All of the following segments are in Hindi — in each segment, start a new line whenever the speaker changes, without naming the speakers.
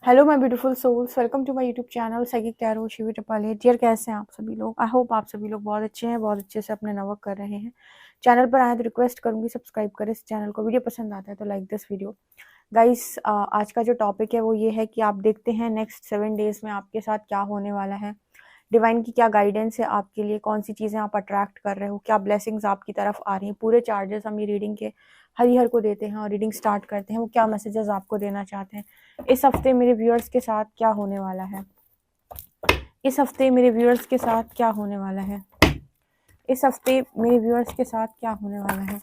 Hello my beautiful souls, welcome to my YouTube channel psychic tarot Shivi Tapale. Dear, कैसे हैं आप सभी लोग? आई होप आप सभी लोग बहुत अच्छे हैं, बहुत अच्छे से अपने नवर्क कर रहे हैं। चैनल पर आए तो रिक्वेस्ट करूंगी सब्सक्राइब करें इस चैनल को। वीडियो पसंद आता है तो लाइक दिस वीडियो। गाइस, आज का जो टॉपिक है वो ये है कि आप देखते हैं नेक्स्ट 7 डेज में आपके साथ क्या होने वाला है। डिवाइन की क्या गाइडेंस है आपके लिए, कौन सी चीज़ें आप अट्रैक्ट कर रहे हो, क्या ब्लेसिंग्स आपकी तरफ आ रही हैं। पूरे चार्जेस हम ये रीडिंग के हरिहर को देते हैं और रीडिंग स्टार्ट करते हैं। वो क्या मैसेजेस आपको देना चाहते हैं। इस हफ्ते मेरे व्यूअर्स के साथ क्या होने वाला है। इस हफ्ते मेरे व्यूअर्स के साथ क्या होने वाला है। इस हफ्ते मेरे व्यूअर्स के साथ क्या होने वाला है।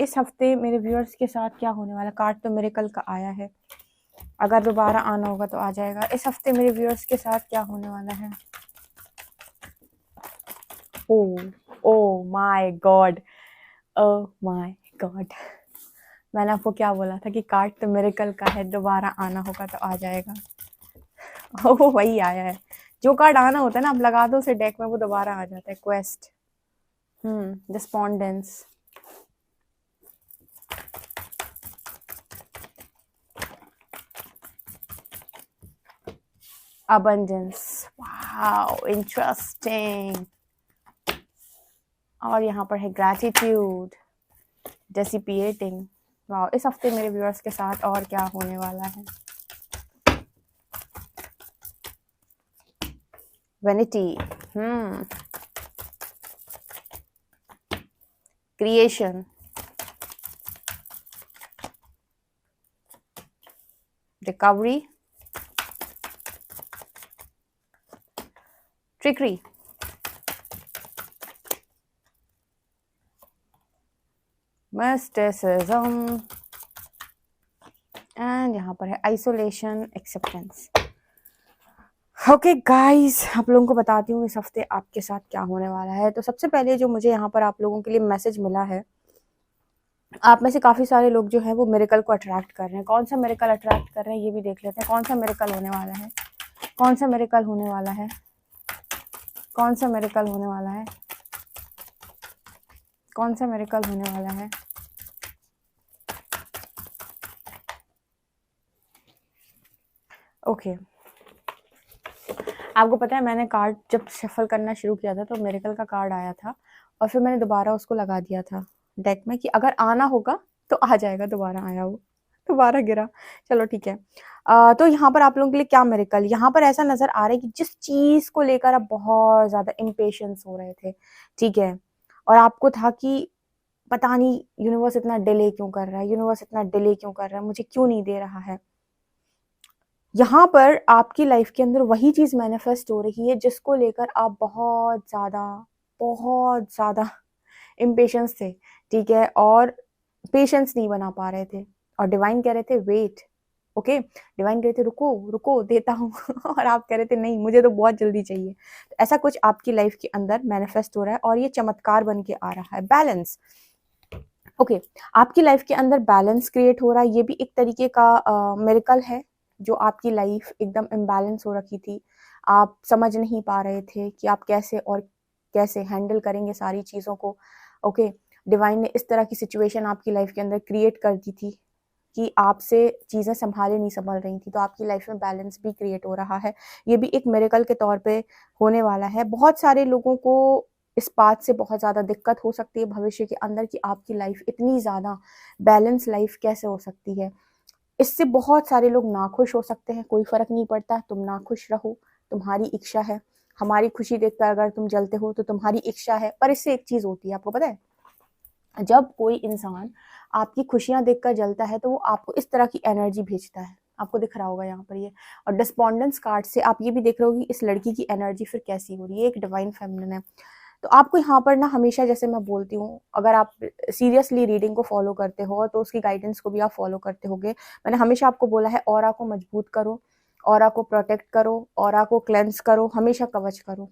इस हफ्ते मेरे व्यूअर्स के साथ क्या होने वाला। कार्ड तो मेरे कल का आया है, अगर दोबारा आना होगा तो आ जाएगा। इस हफ्ते मेरे व्यूअर्स के साथ क्या होने वाला है। Oh oh my God, oh my God. मैंने आपको क्या बोला था कि कार्ड तो मेरे कल का है, दोबारा आना होगा तो आ जाएगा। ओ वही आया है। जो कार्ड आना होता है ना, आप लगा दो उसे डेक में, वो दोबारा आ जाता है। Quest, despondence, abundance. Wow, interesting. और यहाँ पर है ग्रैटिट्यूड, डिसिपिएटिंग। वाओ, इस हफ्ते मेरे व्यूअर्स के साथ और क्या होने वाला है। Vanity, creation, recovery, trickery, mysticism, and यहाँ पर है आइसोलेशन, एक्सेप्टेंस। ओके गाइस, आप लोगों को बताती हूँ इस हफ्ते आपके साथ क्या होने वाला है। तो सबसे पहले जो मुझे यहाँ पर आप लोगों के लिए मैसेज मिला है, आप में से काफ़ी सारे लोग जो है वो मिरेकल को अट्रैक्ट कर रहे हैं। कौन सा मिरेकल अट्रैक्ट कर रहे हैं ये भी देख लेते हैं। कौन सा मिरेकल होने वाला है, कौन सा मिरेकल होने वाला है, कौन सा मिरेकल होने वाला है, कौन सा मिरेकल होने वाला है। ओके, आपको पता है मैंने कार्ड जब शफल करना शुरू किया था तो मिरेकल का कार्ड आया था और फिर मैंने दोबारा उसको लगा दिया था डेक में कि अगर आना होगा तो आ जाएगा। दोबारा आया, वो दोबारा गिरा। चलो ठीक है। तो यहाँ पर आप लोगों के लिए क्या मिरेकल, यहाँ पर ऐसा नजर आ रहा है कि जिस चीज को लेकर आप बहुत ज्यादा इम्पेशंस हो रहे थे, ठीक है, और आपको था कि पता नहीं यूनिवर्स इतना डिले क्यों कर रहा है, यूनिवर्स इतना डिले क्यों कर रहा है, मुझे क्यों नहीं दे रहा है। यहाँ पर आपकी लाइफ के अंदर वही चीज मैनिफेस्ट हो रही है जिसको लेकर आप बहुत ज्यादा इम्पेशंस थे, ठीक है, और पेशेंस नहीं बना पा रहे थे। और डिवाइन कह रहे थे वेट, ओके, डिवाइन कह रहे थे रुको रुको देता हूँ और आप कह रहे थे नहीं मुझे तो बहुत जल्दी चाहिए। तो ऐसा कुछ आपकी लाइफ के अंदर मैनिफेस्ट हो रहा है और ये चमत्कार बन के आ रहा है। बैलेंस, ओके, आपकी लाइफ के अंदर बैलेंस क्रिएट हो रहा है। ये भी एक तरीके का मिरेकल है। जो आपकी लाइफ एकदम इम्बैलेंस हो रखी थी, आप समझ नहीं पा रहे थे कि आप कैसे और कैसे हैंडल करेंगे सारी चीज़ों को। ओके, डिवाइन ने इस तरह की सिचुएशन आपकी लाइफ के अंदर क्रिएट कर दी थी कि आपसे चीज़ें संभाले नहीं संभल रही थी, तो आपकी लाइफ में बैलेंस भी क्रिएट हो रहा है। ये भी एक मिरेकल के तौर पे होने वाला है। बहुत सारे लोगों को इस बात से बहुत ज़्यादा दिक्कत हो सकती है भविष्य के अंदर कि आपकी लाइफ इतनी ज़्यादा बैलेंस लाइफ कैसे हो सकती है। इससे बहुत सारे लोग नाखुश हो सकते हैं। कोई फर्क नहीं पड़ता, तुम नाखुश रहो, तुम्हारी इच्छा है। हमारी खुशी देखकर अगर तुम जलते हो तो तुम्हारी इच्छा है। पर इससे एक चीज़ होती है, आपको पता है, जब कोई इंसान आपकी खुशियां देखकर जलता है तो वो आपको इस तरह की एनर्जी भेजता है। आपको दिख रहा होगा यहाँ पर ये। और डिस्पोंडेंस कार्ड से आप ये भी देख रहे हो कि इस लड़की की एनर्जी फिर कैसी हो रही है। एक डिवाइन फेमिनिन है। तो आपको यहाँ पर ना हमेशा, जैसे मैं बोलती हूँ, अगर आप सीरियसली रीडिंग को फॉलो करते हो तो उसकी गाइडेंस को भी आप फॉलो करते होगे। मैंने हमेशा आपको बोला है ऑरा को मजबूत करो, ऑरा को प्रोटेक्ट करो, ऑरा को क्लेंस करो, हमेशा कवच करो।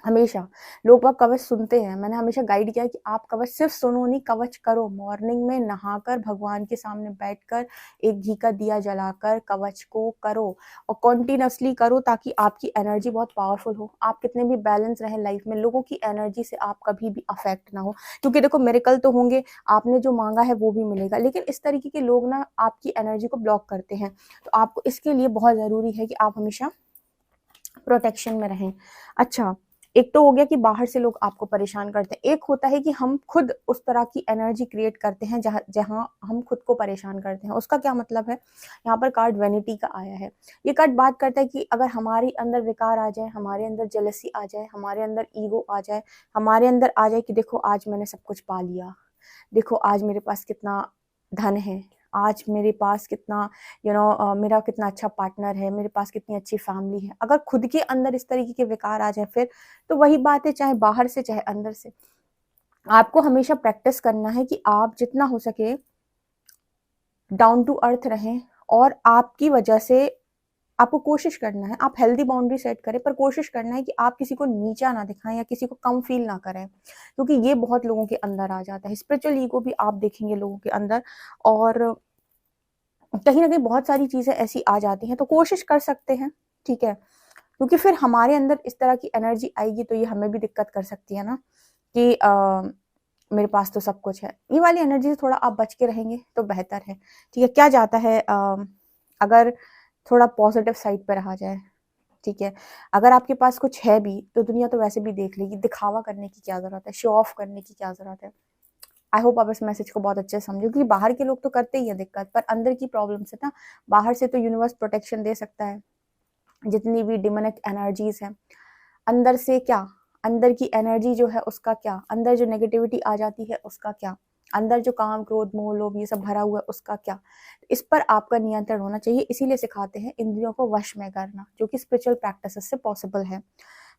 हमेशा लोग वह कवच सुनते हैं। मैंने हमेशा गाइड किया कि आप कवच सिर्फ सुनो नहीं, कवच करो। मॉर्निंग में नहाकर भगवान के सामने बैठकर एक घी का दिया जलाकर कवच को करो और कॉन्टिन्यूसली करो, ताकि आपकी एनर्जी बहुत पावरफुल हो। आप कितने भी बैलेंस रहें लाइफ में, लोगों की एनर्जी से आप कभी भी अफेक्ट ना हो, क्योंकि देखो मिरेकल तो होंगे, आपने जो मांगा है वो भी मिलेगा, लेकिन इस तरीके के लोग ना आपकी एनर्जी को ब्लॉक करते हैं। तो आपको इसके लिए बहुत जरूरी है कि आप हमेशा प्रोटेक्शन में रहें। अच्छा, एक तो हो गया कि बाहर से लोग आपको परेशान करते हैं, एक होता है कि हम खुद उस तरह की एनर्जी क्रिएट करते हैं जहाँ जहाँ हम खुद को परेशान करते हैं। उसका क्या मतलब है, यहाँ पर कार्ड वेनिटी का आया है। ये कार्ड बात करता है कि अगर हमारे अंदर विकार आ जाए, हमारे अंदर जेलसी आ जाए, हमारे अंदर ईगो आ जाए, हमारे अंदर आ जाए कि देखो आज मैंने सब कुछ पा लिया, देखो आज मेरे पास कितना धन है, आज मेरे पास कितना मेरा कितना अच्छा पार्टनर है, मेरे पास कितनी अच्छी फैमिली है। अगर खुद के अंदर इस तरीके के विकार आ जाए फिर तो वही बात है, चाहे बाहर से चाहे अंदर से। आपको हमेशा प्रैक्टिस करना है कि आप जितना हो सके डाउन टू अर्थ रहें, और आपकी वजह से आपको कोशिश करना है, आप हेल्दी बाउंड्री सेट करें, पर कोशिश करना है कि आप किसी को नीचा ना दिखाएं या किसी को कम फील ना करें, क्योंकि ये बहुत लोगों के अंदर आ जाता है। स्पिरिचुअल ईगो भी आप देखेंगे लोगों के अंदर, और कहीं ना कहीं बहुत सारी चीजें ऐसी आ जाती हैं। तो कोशिश कर सकते हैं, ठीक है, क्योंकि फिर हमारे अंदर इस तरह की एनर्जी आएगी तो ये हमें भी दिक्कत कर सकती है ना, कि मेरे पास तो सब कुछ है। ये वाली एनर्जी से थोड़ा आप बच के रहेंगे तो बेहतर है, ठीक है। क्या जाता है अगर थोड़ा पॉजिटिव साइड पे रहा जाए, ठीक है। अगर आपके पास कुछ है भी तो दुनिया तो वैसे भी देख लेगी, दिखावा करने की क्या जरूरत है, शो ऑफ करने की क्या जरूरत है। आई होप आप इस मैसेज को बहुत अच्छे से समझो, क्योंकि बाहर के लोग तो करते ही है दिक्कत, पर अंदर की प्रॉब्लम से ना, बाहर से तो यूनिवर्स प्रोटेक्शन दे सकता है, जितनी भी डिमोनिक एनर्जीज हैं। अंदर से क्या, अंदर की एनर्जी जो है उसका क्या, अंदर जो नेगेटिविटी आ जाती है उसका क्या, अंदर जो काम क्रोध मोह लोभ ये सब भरा हुआ है उसका क्या। इस पर आपका नियंत्रण होना चाहिए। इसीलिए सिखाते हैं इंद्रियों को वश में करना, जो कि स्पिरिचुअल प्रैक्टिसेस से पॉसिबल है।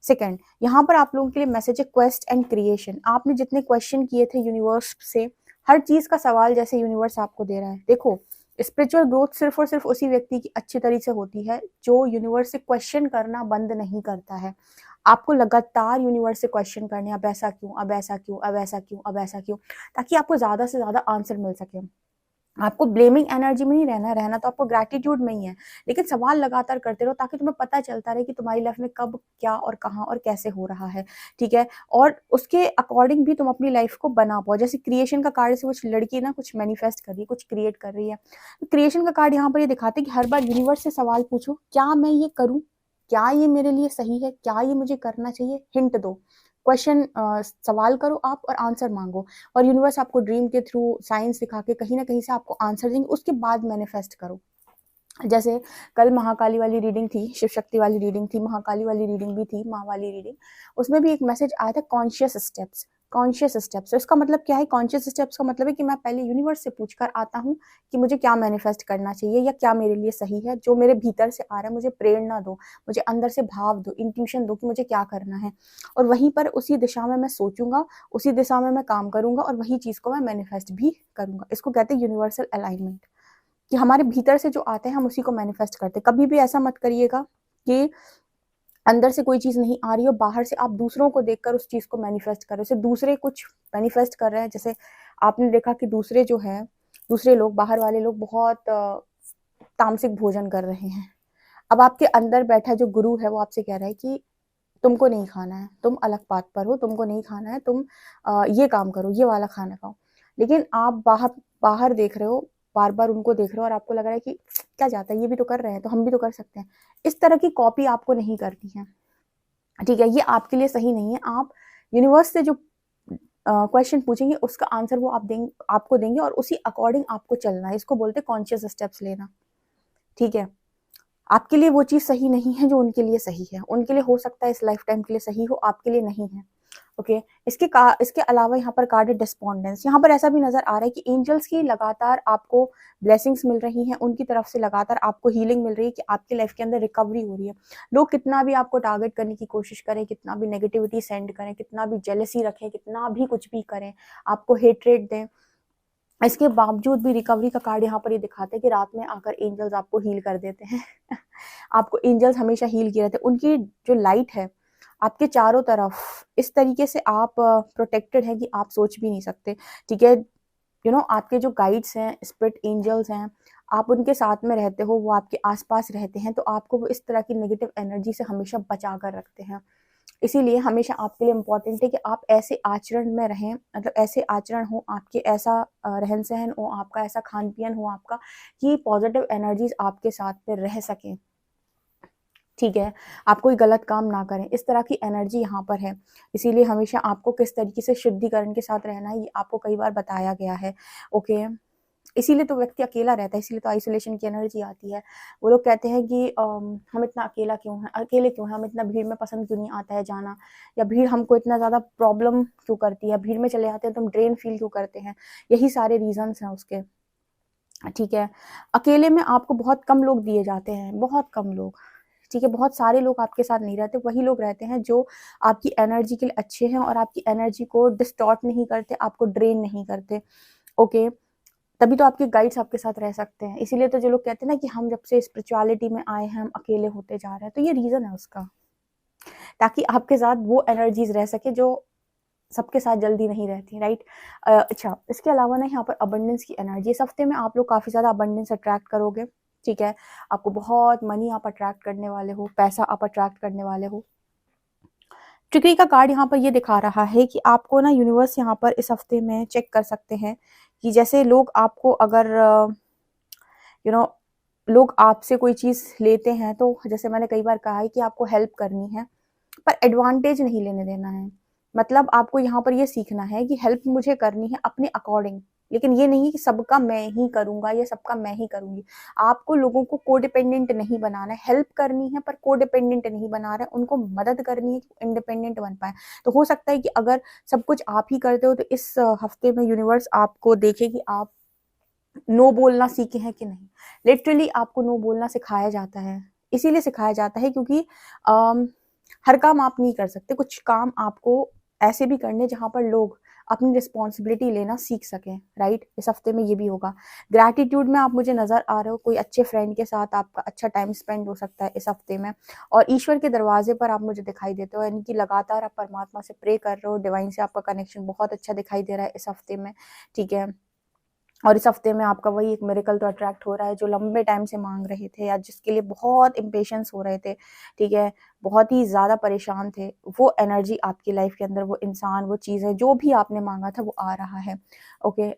सेकंड, यहाँ पर आप लोगों के लिए मैसेज है क्वेस्ट एंड क्रिएशन। आपने जितने क्वेश्चन किए थे यूनिवर्स से, हर चीज का सवाल जैसे यूनिवर्स आपको दे रहा है। देखो, स्पिरिचुअल ग्रोथ सिर्फ और सिर्फ उसी व्यक्ति की अच्छी तरीके से होती है जो यूनिवर्स से क्वेश्चन करना बंद नहीं करता है। आपको लगातार यूनिवर्स से क्वेश्चन करने, अब ऐसा क्यों, अब ऐसा क्यों, अब ऐसा क्यों, अब ऐसा क्यों, ताकि आपको ज्यादा से ज्यादा आंसर मिल सके। आपको ब्लेमिंग एनर्जी में नहीं रहना, रहना तो आपको ग्रैटिट्यूड में ही है, लेकिन सवाल लगातार करते रहो, ताकि तुम्हें पता चलता रहे कि तुम्हारी लाइफ में कब क्या और कहाँ और कैसे हो रहा है, ठीक है। और उसके अकॉर्डिंग भी तुम अपनी लाइफ को बना पाओ। जैसे क्रिएशन का कार्ड से कुछ लड़की ना कुछ मैनिफेस्ट कर रही है, कुछ क्रिएट कर रही है, तो क्रिएशन का कार्ड यहाँ पर ये दिखाते हैं कि हर बार यूनिवर्स से सवाल पूछो, क्या मैं ये करूँ, क्या ये मेरे लिए सही है, क्या ये मुझे करना चाहिए, हिंट दो। क्वेश्चन सवाल करो आप और आंसर मांगो, और यूनिवर्स आपको ड्रीम के थ्रू साइंस दिखा के कहीं ना कहीं से आपको आंसर देंगे। उसके बाद मैनिफेस्ट करो। जैसे कल महाकाली वाली रीडिंग थी, शिव शक्ति वाली रीडिंग थी, महाकाली वाली रीडिंग भी थी, माँ वाली रीडिंग, उसमें भी एक मैसेज आया था कॉन्शियस स्टेप्स। कॉन्शियस स्टेप्स, इसका मतलब क्या है, कॉन्शियस स्टेप्स का मतलब है कि मैं पहले यूनिवर्स से पूछ कर आता हूँ कि मुझे क्या मैनिफेस्ट करना चाहिए या क्या मेरे लिए सही है, जो मेरे भीतर से आ रहा है मुझे प्रेरणा दो, मुझे अंदर से भाव दो, इंट्यूशन दो कि मुझे क्या करना है, और वहीं पर उसी दिशा में मैं सोचूंगा, उसी दिशा में मैं काम करूंगा, और वही चीज को मैं मैनिफेस्ट भी करूंगा। इसको कहते हैं यूनिवर्सल अलाइनमेंट, कि हमारे भीतर से जो आते हैं हम उसी को मैनिफेस्ट करते हैं। कभी भी ऐसा मत करिएगा कि अंदर से कोई चीज नहीं आ रही हो, बाहर से आप दूसरों को देखकर उस चीज को मैनिफेस्ट कर रहे हो। जैसे दूसरे कुछ मैनिफेस्ट कर रहे हैं, जैसे आपने देखा कि दूसरे जो है, दूसरे लोग, बाहर वाले लोग बहुत तामसिक भोजन कर रहे हैं। अब आपके अंदर बैठा जो गुरु है वो आपसे कह रहा है कि तुमको नहीं खाना है, तुम अलग बात पर हो, तुमको नहीं खाना है, तुम ये काम करो, ये वाला खाना खाओ। लेकिन आप बाहर बाहर देख रहे हो, बार बार उनको देख रहे हो, और आपको लग रहा है कि क्या जाता है, ये भी तो कर रहे हैं तो हम भी तो कर सकते हैं। इस तरह की कॉपी आपको नहीं करनी है, ठीक है। ये आपके लिए सही नहीं है। आप यूनिवर्स से जो क्वेश्चन पूछेंगे उसका आंसर वो आपको देंगे, और उसी अकॉर्डिंग आपको चलना है। इसको बोलते हैं कॉन्शियस स्टेप्स लेना, ठीक है। आपके लिए वो चीज सही नहीं है जो उनके लिए सही है। उनके लिए हो सकता है इस लाइफ टाइम के लिए सही हो, आपके लिए नहीं है, ओके। इसके अलावा यहाँ पर कार्ड है डिस्पोंडेंस। यहाँ पर ऐसा भी नजर आ रहा है कि एंजल्स की लगातार आपको ब्लेसिंग्स मिल रही हैं, उनकी तरफ से लगातार आपको हीलिंग मिल रही है, कि आपकी लाइफ के अंदर रिकवरी हो रही है। लोग कितना भी आपको टारगेट करने की कोशिश करें, कितना भी नेगेटिविटी सेंड करें, कितना भी जेलसी रखें, कितना भी कुछ भी करें, आपको हेट्रेट दें, इसके बावजूद भी रिकवरी का कार्ड यहाँ पर ये दिखाते हैं कि रात में आकर एंजल्स आपको हील कर देते हैं। आपको एंजल्स हमेशा हील किए रहते हैं। उनकी जो लाइट है आपके चारों तरफ इस तरीके से आप प्रोटेक्टेड हैं कि आप सोच भी नहीं सकते, ठीक है। आपके जो गाइड्स हैं, स्पिरिट एंजल्स हैं, आप उनके साथ में रहते हो, वो आपके आसपास रहते हैं, तो आपको वो इस तरह की नेगेटिव एनर्जी से हमेशा बचा कर रखते हैं। इसीलिए हमेशा आपके लिए इम्पोर्टेंट है कि आप ऐसे आचरण में रहें, मतलब ऐसे आचरण हो आपके, ऐसा रहन सहन हो आपका, ऐसा खान पियन हो आपका कि पॉजिटिव एनर्जीज आपके साथ में रह सकें, ठीक है। आप कोई गलत काम ना करें, इस तरह की एनर्जी यहाँ पर है। इसीलिए हमेशा आपको किस तरीके से शुद्धिकरण के साथ रहना है, ये आपको कई बार बताया गया है, ओके। इसीलिए तो व्यक्ति अकेला रहता है, इसीलिए तो आइसोलेशन की एनर्जी आती है। वो लोग कहते हैं कि हम इतना अकेले क्यों हैं, हम इतना भीड़ में पसंद क्यों नहीं आता है जाना, या भीड़ हमको इतना ज़्यादा प्रॉब्लम क्यों करती है, भीड़ में चले जाते हैं तो हम ड्रेन फील क्यों करते हैं। यही सारे रीजंस हैं उसके, ठीक है। अकेले में आपको बहुत कम लोग दिए जाते हैं, बहुत कम लोग, ठीक है। बहुत सारे लोग आपके साथ नहीं रहते, वही लोग रहते हैं जो आपकी एनर्जी के लिए अच्छे हैं और आपकी एनर्जी को डिस्टॉर्ट नहीं करते, आपको ड्रेन नहीं करते, ओके। तभी तो आपके गाइड्स आपके साथ रह सकते हैं। इसीलिए तो जो लोग कहते हैं ना कि हम जब से स्पिरिचुअलिटी में आए हैं हम अकेले होते जा रहे हैं, तो ये रीजन है उसका, ताकि आपके साथ वो एनर्जीज रह सके जो सबके साथ जल्दी नहीं रहती, राइट। अच्छा, इसके अलावा ना यहाँ पर अबंडेंस की एनर्जी, इस हफ्ते में आप लोग काफ़ी ज़्यादा अबंडेंस अट्रैक्ट करोगे, ठीक है। आपको बहुत मनी आप अट्रैक्ट करने वाले हो, पैसा आप अट्रैक्ट करने वाले हो। ट्रिकरी का कार्ड यहाँ पर ये दिखा रहा है कि आपको ना यूनिवर्स यहाँ पर इस हफ्ते में चेक कर सकते हैं कि जैसे लोग आपको अगर यू नो लोग आपसे कोई चीज़ लेते हैं, तो जैसे मैंने कई बार कहा है कि आपको हेल्प करनी है पर एडवांटेज नहीं लेने देना है। मतलब आपको यहाँ पर ये सीखना है कि हेल्प मुझे करनी है अपने अकॉर्डिंग, लेकिन ये नहीं कि सबका मैं ही करूंगा या सबका मैं ही करूंगी। आपको लोगों को कोडिपेंडेंट नहीं बनाना है, हेल्प करनी है पर कोडिपेंडेंट नहीं बना रहे, उनको मदद करनी है कि इंडिपेंडेंट बन पाए। तो हो सकता है कि अगर सब कुछ आप ही करते हो तो इस हफ्ते में यूनिवर्स आपको देखे कि आप नो बोलना सीखे हैं कि नहीं। लिटरली आपको नो बोलना सिखाया जाता है, इसीलिए सिखाया जाता है क्योंकि हर काम आप नहीं कर सकते, कुछ काम आपको ऐसे भी करने जहां पर लोग अपनी रिस्पॉन्सिबिलिटी लेना सीख सकें, राइट। इस हफ्ते में ये भी होगा। ग्रैटिट्यूड में आप मुझे नजर आ रहे हो, कोई अच्छे फ्रेंड के साथ आपका अच्छा टाइम स्पेंड हो सकता है इस हफ्ते में। और ईश्वर के दरवाजे पर आप मुझे दिखाई देते हो, यानी कि लगातार आप परमात्मा से प्रे कर रहे हो, डिवाइन से आपका कनेक्शन बहुत अच्छा दिखाई दे रहा है इस हफ्ते में, ठीक है। और इस हफ्ते में आपका वही एक मिरेकल तो अट्रैक्ट हो रहा है जो लंबे टाइम से मांग रहे थे या जिसके लिए बहुत इम्पेशंस हो रहे थे, ठीक है, बहुत ही ज़्यादा परेशान थे, वो एनर्जी आपकी लाइफ के अंदर, वो इंसान, वो चीज़ें जो भी आपने मांगा था वो आ रहा है, ओके।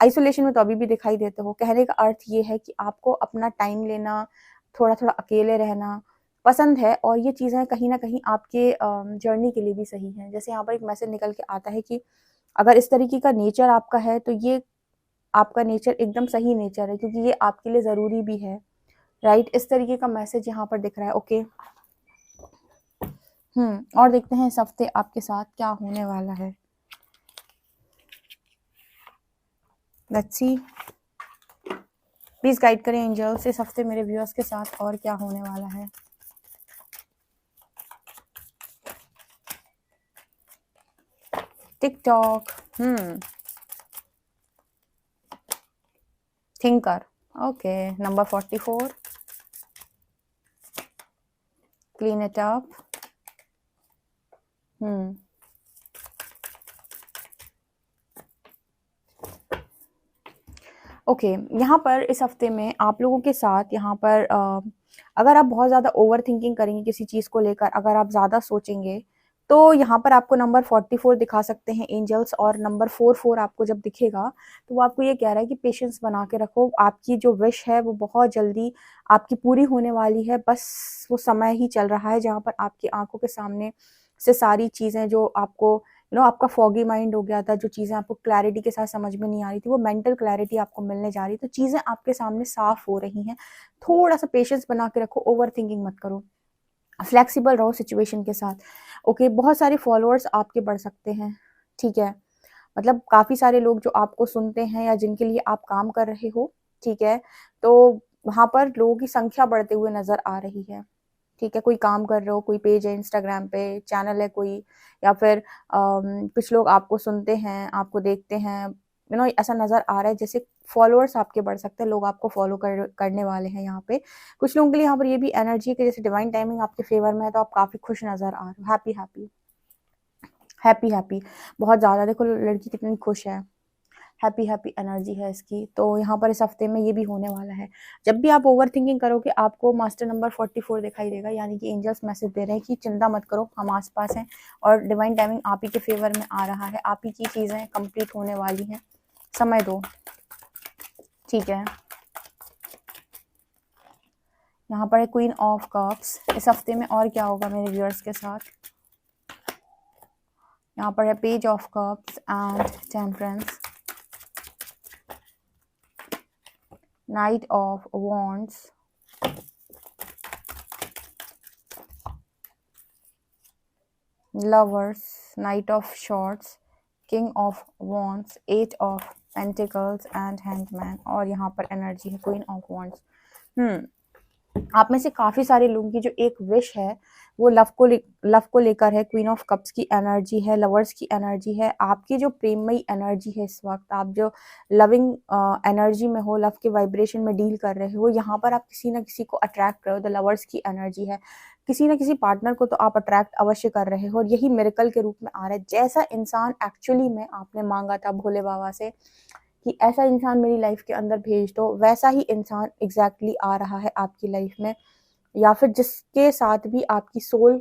आइसोलेशन में तो अभी भी दिखाई देते हो। कहने का अर्थ ये है कि आपको अपना टाइम लेना, थोड़ा थोड़ा अकेले रहना पसंद है, और ये चीज़ें कहीं ना कहीं आपके जर्नी के लिए भी सही है। जैसे यहाँ पर एक मैसेज निकल के आता है कि अगर इस तरीके का नेचर आपका है तो ये आपका नेचर एकदम सही नेचर है, क्योंकि ये आपके लिए ज़रूरी भी है, राइट। इस तरीके का मैसेज यहाँ पर दिख रहा है, ओके। और देखते हैं इस हफ्ते आपके साथ क्या होने वाला है। लेट्स सी, प्लीज गाइड करें एंजल्स, इस हफ्ते मेरे व्यूअर्स के साथ और क्या होने वाला है। TikTok, thinker, okay. Number 44, clean it up, okay. यहाँ पर इस हफ्ते में आप लोगों के साथ यहाँ पर अगर आप बहुत ज़्यादा ओवर थिंकिंग करेंगे किसी चीज़ को लेकर, अगर आप ज़्यादा सोचेंगे, तो यहाँ पर आपको नंबर 44 दिखा सकते हैं एंजल्स। और नंबर 44 आपको जब दिखेगा तो वो आपको ये कह रहा है कि पेशेंस बना के रखो, आपकी जो विश है वो बहुत जल्दी आपकी पूरी होने वाली है, बस वो समय ही चल रहा है जहाँ पर आपकी आंखों के सामने से सारी चीज़ें जो आपको आपका फॉगी माइंड हो गया था, जो चीज़ें आपको क्लैरिटी के साथ समझ में नहीं आ रही थी, वो मेंटल क्लैरिटी आपको मिलने जा रही है। तो चीज़ें आपके सामने साफ हो रही हैं। थोड़ा सा पेशेंस बना के रखो, ओवर थिंकिंग मत करो, फ्लेक्सिबल रहो सिचुएशन के साथ, ओके। बहुत सारे फॉलोअर्स आपके बढ़ सकते हैं, ठीक है। मतलब काफ़ी सारे लोग जो आपको सुनते हैं या जिनके लिए आप काम कर रहे हो, ठीक है, तो वहाँ पर लोगों की संख्या बढ़ते हुए नज़र आ रही है, ठीक है। कोई काम कर रहे हो, कोई पेज है इंस्टाग्राम पे, चैनल है कोई, या फिर कुछ लोग आपको सुनते हैं, आपको देखते हैं, ऐसा नज़र आ रहा है जैसे फॉलोअर्स आपके बढ़ सकते हैं, लोग आपको फॉलो करने वाले हैं यहाँ पे। कुछ लोगों के लिए यहाँ पर ये भी एनर्जी है कि जैसे डिवाइन टाइमिंग आपके फेवर में है तो आप काफ़ी खुश नज़र आ रहे हो, हैप्पी हैप्पी हैप्पी हैप्पी, बहुत ज़्यादा। देखो लड़की कितनी खुश है, हैप्पी हैप्पी एनर्जी है इसकी। तो यहाँ पर इस हफ्ते में ये भी होने वाला है। जब भी आप ओवर थिंकिंग करोगे आपको मास्टर नंबर 44 दिखाई देगा, यानी कि एंजल्स मैसेज दे रहे हैं कि चिंता मत करो, हम आसपास हैं और डिवाइन टाइमिंग आप ही के फेवर में आ रहा है, आप ही की चीज़ें कंप्लीट होने वाली हैं, समय दो, ठीक है। यहाँ पर है क्वीन ऑफ कप्स। इस हफ्ते में और क्या होगा मेरे व्यूअर्स के साथ, यहाँ पर है page of cups and temperance, knight of wands, lovers, knight of swords, king of wands, eight of pentacles and hangman, और यहाँ पर एनर्जी है क्वीन ऑफ वॉन्ड्स। आप में से काफ़ी सारे लोगों की जो एक विश है वो लव को लेकर है। क्वीन ऑफ कप्स की एनर्जी है, लवर्स की एनर्जी है, आपकी जो प्रेममयी एनर्जी है इस वक्त, आप जो लविंग एनर्जी में हो, लव के वाइब्रेशन में डील कर रहे हो, यहाँ पर आप किसी ना किसी को अट्रैक्ट कर रहे हो, द लवर्स की एनर्जी है। किसी ना किसी पार्टनर को तो आप अट्रैक्ट अवश्य कर रहे हो और यही मिरेकल के रूप में आ रहा है। जैसा इंसान एक्चुअली में आपने मांगा था भोले बाबा से कि ऐसा इंसान मेरी लाइफ के अंदर भेज दो, वैसा ही इंसान एग्जैक्टली आ रहा है आपकी लाइफ में, या फिर जिसके साथ भी आपकी सोल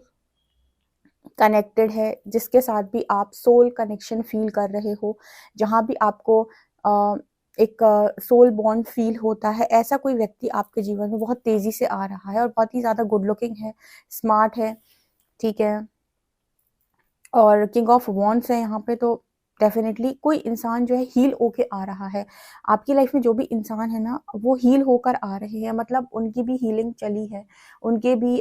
कनेक्टेड है, जिसके साथ भी आप सोल कनेक्शन फील कर रहे हो, जहाँ भी आपको एक सोल बॉन्ड फील होता है, ऐसा कोई व्यक्ति आपके जीवन में बहुत तेजी से आ रहा है और बहुत ही ज़्यादा गुड लुकिंग है, स्मार्ट है, ठीक है। और किंग ऑफ वॉन्ड्स है यहाँ पे, तो डेफिनेटली कोई इंसान जो है हील होके आ रहा है आपकी लाइफ में। जो भी इंसान है ना वो हील होकर आ रहे हैं, मतलब उनकी भी हीलिंग चली है, उनके भी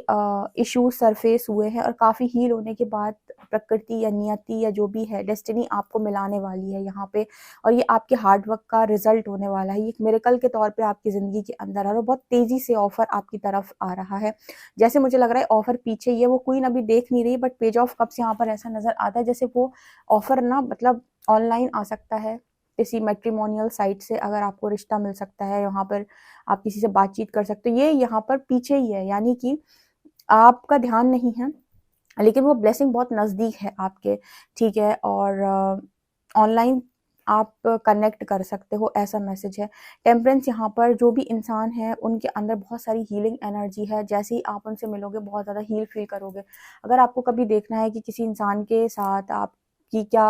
इश्यूज सरफेस हुए हैं और काफ़ी हील होने के बाद प्रकृति या नियति या जो भी है डेस्टिनी आपको मिलाने वाली है यहाँ पे, और ये आपके हार्डवर्क का रिजल्ट होने वाला है। ये एक मिरेकल के तौर पे आपकी ज़िंदगी के अंदर आ रहा है और बहुत तेज़ी से ऑफर आपकी तरफ आ रहा है। जैसे मुझे लग रहा है ऑफर पीछे ही है, वो क्वीन अभी देख नहीं रही, बट पेज ऑफ कप्स यहाँ पर ऐसा नजर आता है जैसे वो ऑफर ना मतलब ऑनलाइन आ सकता है, किसी मैट्रिमोनियल साइट से अगर आपको रिश्ता मिल सकता है, यहाँ पर आप किसी से बातचीत कर सकते हो, ये यहाँ पर पीछे ही है, यानी कि आपका ध्यान नहीं है लेकिन वो ब्लेसिंग बहुत नज़दीक है आपके, ठीक है। और ऑनलाइन आप कनेक्ट कर सकते हो, ऐसा मैसेज है। टेम्परेंस यहाँ पर जो भी इंसान है उनके अंदर बहुत सारी हीलिंग एनर्जी है, जैसे ही आप उनसे मिलोगे बहुत ज़्यादा हील फील करोगे। अगर आपको कभी देखना है कि किसी इंसान के साथ आपकी क्या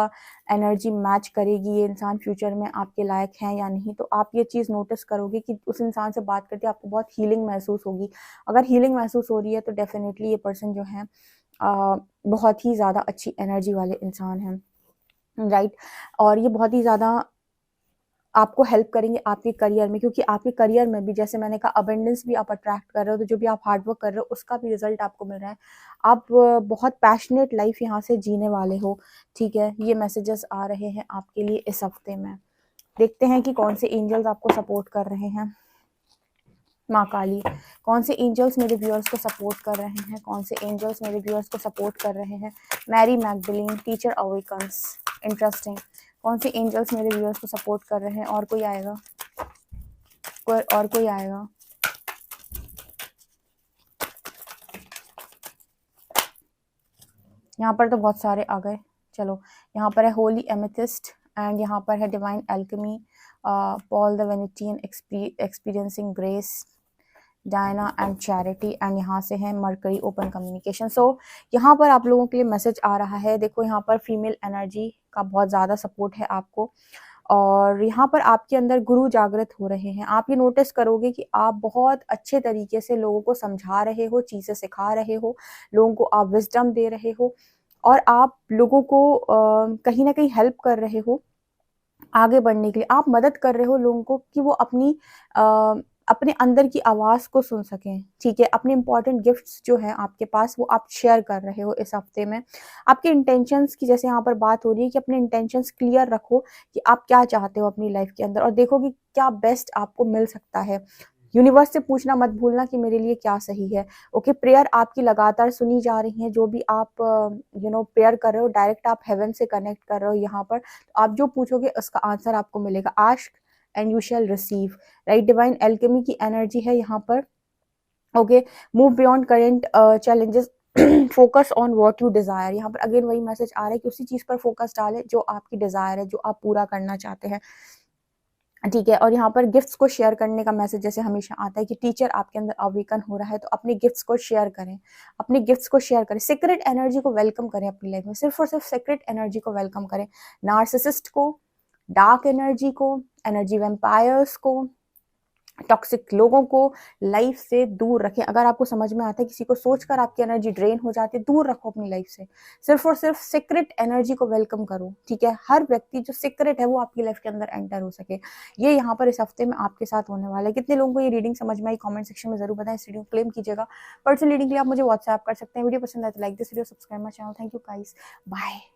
एनर्जी मैच करेगी, ये इंसान फ्यूचर में आपके लायक हैं या नहीं, तो आप ये चीज़ नोटिस करोगे कि उस इंसान से बात करके आपको बहुत हीलिंग महसूस होगी। अगर हीलिंग महसूस हो रही है तो डेफिनेटली ये पर्सन जो है बहुत ही ज़्यादा अच्छी एनर्जी वाले इंसान हैं, राइट। और ये बहुत ही ज़्यादा आपको हेल्प करेंगे आपके करियर में, क्योंकि आपके करियर में भी जैसे मैंने कहा अबेंडेंस भी आप अट्रैक्ट कर रहे हो, तो जो भी आप हार्डवर्क कर रहे हो उसका भी रिजल्ट आपको मिल रहा है। आप बहुत पैशनेट लाइफ यहाँ से जीने वाले हो, ठीक है। ये मैसेजेस आ रहे हैं आपके लिए इस हफ्ते में। देखते हैं कि कौन से एंजल्स आपको सपोर्ट कर रहे हैं। माँ काली, कौन से एंजल्स मेरे व्यूअर्स को सपोर्ट कर रहे हैं, कौन से एंजल्स मेरे व्यूअर्स को सपोर्ट कर रहे हैं। Mary Magdalene, teacher awakens, interesting. कौन से एंजल्स मेरे व्यूअर्स को सपोर्ट कर रहे हैं, और कोई आएगा, और कोई आएगा। यहाँ पर तो बहुत सारे आ गए, चलो। यहाँ पर है होली एमेथिस्ट एंड यहाँ पर है divine alchemy, Paul the Venetian, experiencing grace, Diana and charity, and यहाँ से है मरकरी, ओपन कम्युनिकेशन। सो यहाँ पर आप लोगों के लिए मैसेज आ रहा है। देखो यहाँ पर फीमेल एनर्जी का बहुत ज़्यादा सपोर्ट है आपको, और यहाँ पर आपके अंदर गुरु जागृत हो रहे हैं। आप ये नोटिस करोगे कि आप बहुत अच्छे तरीके से लोगों को समझा रहे हो, चीज़ें सिखा रहे हो, लोगों को आप विजडम दे रहे हो, और आप लोगों को कहीं ना कहीं हेल्प कर रहे हो आगे बढ़ने के लिए। आप मदद कर रहे हो लोगों को कि वो अपने अंदर की आवाज़ को सुन सकें, ठीक है। अपने इंपॉर्टेंट गिफ्ट्स जो हैं आपके पास वो आप शेयर कर रहे हो इस हफ्ते में। आपके इंटेंशंस की जैसे यहाँ पर बात हो रही है कि अपने इंटेंशंस क्लियर रखो कि आप क्या चाहते हो अपनी लाइफ के अंदर, और देखो कि क्या बेस्ट आपको मिल सकता है। यूनिवर्स से पूछना मत भूलना कि मेरे लिए क्या सही है, ओके। प्रेयर आपकी लगातार सुनी जा रही है, जो भी आप प्रेयर कर रहे हो डायरेक्ट आप हेवन से कनेक्ट कर रहे हो यहाँ पर। आप जो पूछोगे उसका आंसर आपको मिलेगा। Ask and you shall receive, right. Divine alchemy की एनर्जी है यहाँ पर, okay. Move beyond current challenges, focus on what you desire. यहाँ पर अगेन वही मैसेज आ रहा है कि उसी चीज पर फोकस डालें जो आपकी डिजायर है, जो आप पूरा करना चाहते हैं, ठीक है। और यहाँ पर गिफ्ट्स को शेयर करने का मैसेज जैसे हमेशा आता है कि टीचर आपके अंदर अवेकन हो रहा है, तो अपने गिफ्ट्स को शेयर करें, अपने गिफ्ट्स को शेयर करें, सीक्रेट एनर्जी को वेलकम करें अपनी लाइफ में, सिर्फ और सिर्फ सीक्रेट एनर्जी को वेलकम करें, नार्सिसिस्ट को, डार्क एनर्जी को, एनर्जी वैम्पायर्स को, टॉक्सिक लोगों को लाइफ से दूर रखें। अगर आपको समझ में आता है किसी को सोचकर आपकी एनर्जी ड्रेन हो जाती है, दूर रखो अपनी लाइफ से, सिर्फ और सिर्फ सीक्रेट एनर्जी को वेलकम करो, ठीक है। हर व्यक्ति जो सीक्रेट है वो आपकी लाइफ के अंदर एंटर हो सके, ये यहाँ पर इस हफ्ते में आपके साथ होने वाला है। कितने लोगों को ये रीडिंग समझ में आई, कमेंट सेक्शन में जरूर बताएं। इस वीडियो को क्लेम कीजिएगा, पर्सनल रीडिंग के लिए आप मुझे व्हाट्सएप कर सकते हैं। वीडियो पसंद आए तो like this video, subscribe my channel. Thank you guys, bye.